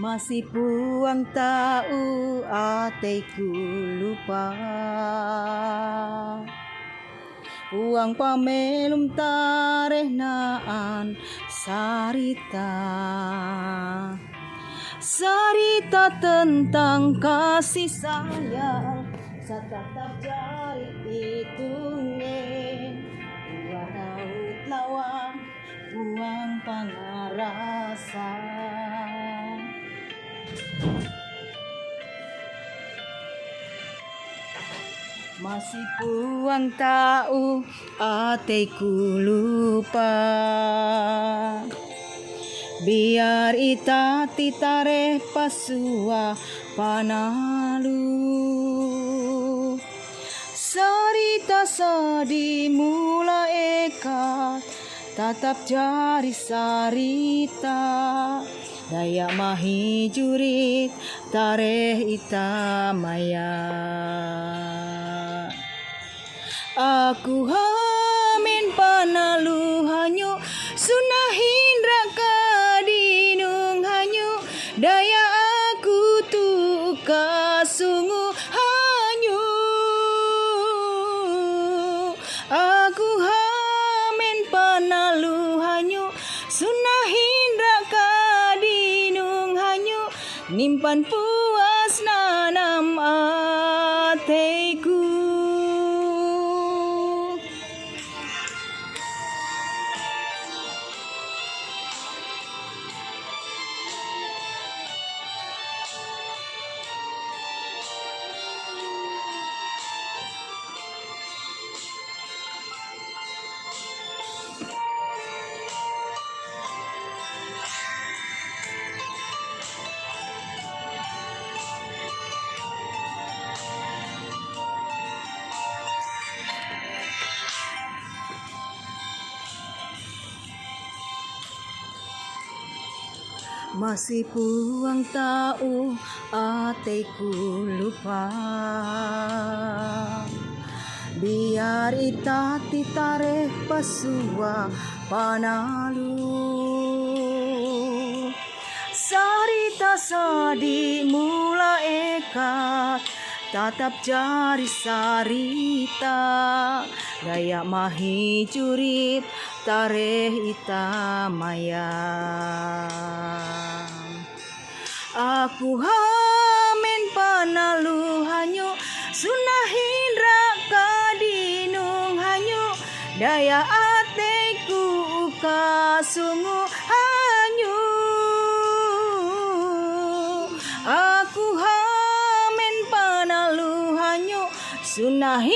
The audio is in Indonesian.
Masih puang tahu ateku lupa. Puang pamelum tareh naan sarita. Sarita tentang kasih sayang satatap jari hitungin. Dua raut lawang puang pangarasa. Masih puang tahu ateku lupa. Biar ita titare pasua panalu. Sarita sadi mula eka tatap jari sarita. Daya mahi jurit tareh ita maya. Aku hamin panalu hanyu sunah hindra kadinung hanyu. Daya aku tuka sungu hanyu. Aku hamin panalu hanyu sunah hindra kadinung hanyu. Nimpan puas nanam ateku. Masih puang tahu ateku lupa. Biar ita titare pasua panalu. Sarita sadi mula eka tatap jari sarita. Daya mahi jurit tareh ita maya. Aku hamin panalu hanyu sunah hindra kadinung hanyu. Daya ateku kasungu hanyu. Aku hamin panalu hanyu sunah